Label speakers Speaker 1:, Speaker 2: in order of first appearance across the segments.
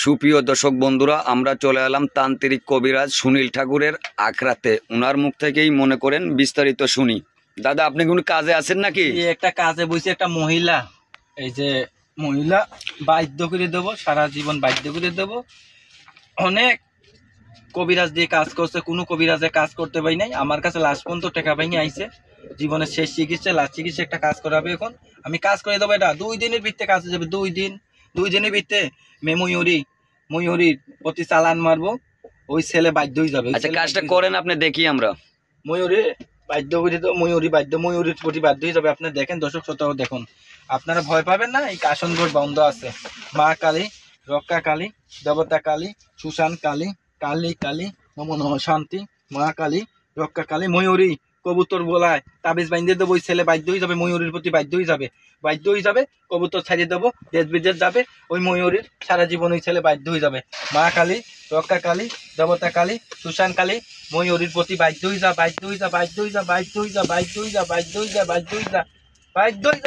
Speaker 1: সুপ্রিয় দর্শক বন্ধুরা, আমরা চলে এলাম তান্ত্রিক কবিরাজ সুনীল ঠাকুরের আখড়াতে। ওনার মুখ থেকেই মনে করেন বিস্তারিত শুনি। দাদা, আপনি কোন কাজে আছেন নাকি?
Speaker 2: একটা কাজে বসে একটা মহিলা, এই যে মহিলা বাধ্য করে দেবো, সারা জীবন বাধ্য করে দেবো। অনেক কবিরাজ দিয়ে কাজ করছে, কোনো কবিরাজে কাজ করতে পারি নাই। আমার কাছে লাস্ট পর্যন্ত টাকা পাইনি আইছে, জীবনের শেষ চিকিৎসা, লাস্ট চিকিৎসা একটা কাজ করাবে। এখন আমি কাজ করে দেবো, এটা 2 দিনের ভিত্তে কাজ হয়ে যাবে। 2 দিনের ভিত্তে ময়ূরীর প্রতি চালান মারবো, ওই ছেলে বাধ্য হয়ে যাবে।
Speaker 1: আচ্ছা, কাজটা করেন আপনি, দেখি আমরা।
Speaker 2: ময়ূরী বাধ্য করে দেবো, ময়ূরীর প্রতি বাধ্য হয়ে যাবে। আপনি দেখেন, দর্শক শ্রোতাও দেখুন, আপনারা ভয় পাবেন না। এই কাশন ঘোষ বন্ধ আছে। মা কালী, রক্ষা কালী, দেবতা কালী, সুশান কালী, কালী কালী, নম নম শান্তি, মা কালী, রক্ষা কালী। ময়ূরী কবুতর বলায় তাবিজ বাঁধিয়ে দেবো, ওই ছেলে বাধ্য হয়ে যাবে, ময়ূরীর প্রতি বাধ্য হয়ে যাবে। কবুতর ছাড়িয়ে দেবো, দেশ বিদেশ যাবে, ওই ময়ূরীর সারা জীবন ওই ছেলে বাধ্য হয়ে যাবে। মা কালী, রক্ষা কালী, দেবতা কালী, সুশান কালী, ময়ূরীর প্রতি বাধ্য হয়ে যা,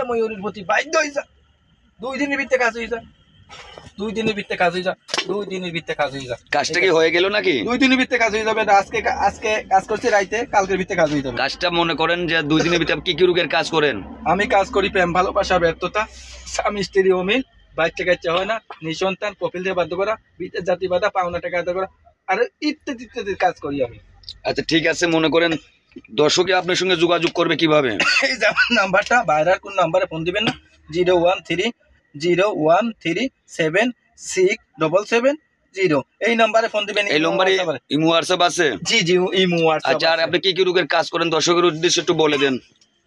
Speaker 2: ময়ূরীর প্রতি বাধ্য হয়ে যা। 2 দিনের ভিত্তে কাজ হয়ে যা, 2 দিনের ভিত্তে কাজ হয়ে যা, 2 দিনের ভিত্তে কাজ হয়ে যা।
Speaker 1: কাজটা কি হয়ে গেল নাকি?
Speaker 2: 2 দিনের ভিত্তে কাজ হয়ে যাবে। আজকে কাজ করছি রাইতে, কালকের ভিত্তে কাজ হয়ে যাবে।
Speaker 1: কাজটা মনে করেন যে 2 দিনের ভিতরে কি কি রোগের কাজ করেন?
Speaker 2: আমি কাজ করি প্রেম ভালোবাসা ব্যর্থতা, স্বামী স্ত্রী অমিল, বাচ্চা কাচ্চা হয় না, নিঃসন্তান, কপিল দিয়ে বাধ্য করা, বিদেশ জাতি বাধা, পাওনা টাকা আদায় করা, আর ইত্যাদি ইত্যাদি কাজ করি আমি।
Speaker 1: আচ্ছা ঠিক আছে, মনে করেন দর্শকে আপনার সঙ্গে যোগাযোগ করবে কিভাবে?
Speaker 2: এই যে আমার নাম্বারটা, বাইরের কোন নাম্বারে ফোন দিবেন না, 01301376770, এই নাম্বারে ফোন দিবেন।
Speaker 1: এই নম্বরে ইমো হোয়াটসঅ্যাপ আছে?
Speaker 2: জি ইমো হোয়াটসঅ্যাপ।
Speaker 1: আচ্ছা, আর আপনি কি কি রোগের কাজ করেন দর্শকের উদ্দেশ্যে একটু বলে দেন।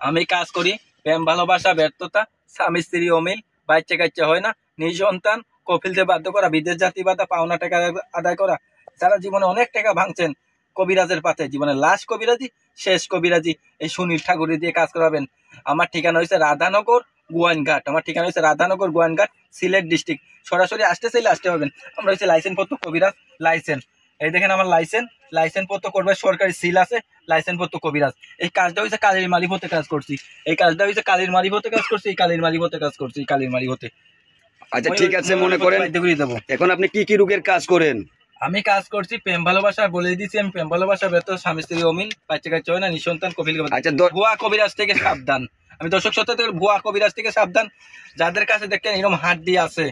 Speaker 2: আমি কাজ করি প্রেম ভালোবাসা ব্যর্থতা, স্বামী স্ত্রী অমিল, বাচ্চা কাচ্চা হয় না, নিঃসন্তান, কপিল দিয়ে বাধ্য করা, বিদেশ জাতি বাধা, পাওনা টাকা আদায় করা। সারা জীবনে অনেক টাকা ভাঙছেন কবিরাজের পাতে, জীবনে লাস্ট কবিরাজি, শেষ কবিরাজি এই সুনীল ঠাকুরের দিয়ে কাজ করাবেন। আমার ঠিকানা হয়েছে রাধানগর গোয়াইনঘাট, সিলেট ডিস্ট্রিক্ট। সরাসরি আসতে চাইলে আসতে পারবেন। আমরা হচ্ছে লাইসেন্স পত্র কবিরাজ, লাইসেন্স এই দেখেন আমার লাইসেন্স পত্র করবে, সরকারি সিল আছে, লাইসেন্স পত্র কবিরাজ। এই কাজটা হয়েছে কালীর মারিফতে কাজ করছি, এই কাজটা হয়েছে কালীর মারিফতে কাজ করছি, কালীর মারিফতে।
Speaker 1: আচ্ছা ঠিক আছে, মনে করেন এখন আপনি কি কি রোগের কাজ করেন?
Speaker 2: আমি কাজ করছি প্রেম ভালোবাসা, বলে দিচ্ছি আমি প্রেম ভালোবাসা ব্যর্থ, স্বামী স্ত্রী অমিল, বাচ্চা কাচ্চা হয় না, নিঃসন্তান, কপিল।
Speaker 1: আচ্ছা,
Speaker 2: ভুয়া কবিরাজ থেকে সাবধান। আমি দর্শক সত্য থেকে ভুয়া কবিরাজ থেকে সাবধান। যাদের কাছে দেখেন এরকম হাড্ডি আছে,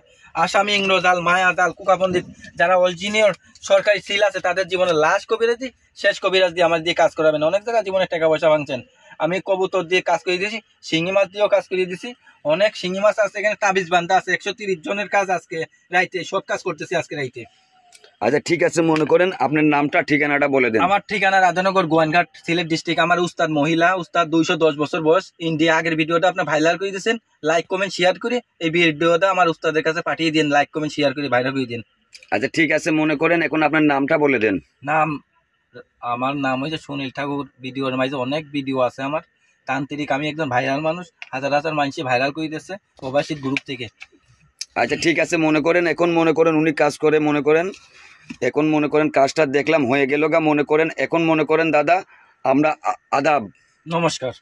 Speaker 2: আসামি, ইংরজাল, মায়াজাল, কুকা পণ্ডিত, যারা অরিজিনাল সরকারি সিল আছে, তাদের জীবনে লাস্ট কবিরাজি, শেষ কবিরাজ দিয়ে আমার দিয়ে কাজ করাবেন। অনেক জায়গায় জীবনে টাকা পয়সা ভাঙছেন। আমি কবুতর দিয়ে কাজ করে দিয়েছি, শিঙি মাছ দিয়েও কাজ করে দিয়েছি। অনেক শিঙি মাছ আছে এখানে, তাবিজ বান্ধা আছে, 130 জনের কাজ আজকে রাইতে, সব কাজ করতেছি আজকে রাইতে।
Speaker 1: আচ্ছা ঠিক আছে, মনে করেন আপনার নামটা ঠিকানাটা বলে দেন।
Speaker 2: আমার ঠিকানা রাধানগর গোয়াইনঘাট, সিলেট ডিস্ট্রিক্ট। আমার উস্তাদ মহিলা, উস্তাদ 210 বছর বয়স, ইন্ডিয়া। আগের ভিডিওটা আপনি ভাইরাল করে দিয়েছেন, লাইক কমেন্ট শেয়ার করে এই ভিডিওটা আমার উস্তাদের কাছে পাঠিয়ে দিন, লাইক কমেন্ট শেয়ার করে ভাইরাল করে দিন।
Speaker 1: আচ্ছা ঠিক আছে, মনে করেন এখন আপনার নামটা বলে দেন।
Speaker 2: আমার নাম হয়েছে সুনীল ঠাকুর। ভিডিওর মাঝে অনেক ভিডিও আছে আমার, তান্ত্রিক। আমি একজন ভাইরাল মানুষ, হাজার মানুষ ভাইরাল করে দিচ্ছে প্রবাসী গ্রুপ থেকে।
Speaker 1: আচ্ছা ঠিক আছে, মনে করেন এখন মনে করেন উনি কাজ করে, মনে করেন এখন মনে করেন কাজটা দেখলাম হয়ে গেল গা। মনে করেন এখন মনে করেন দাদা, আমরা আদাব,
Speaker 2: নমস্কার।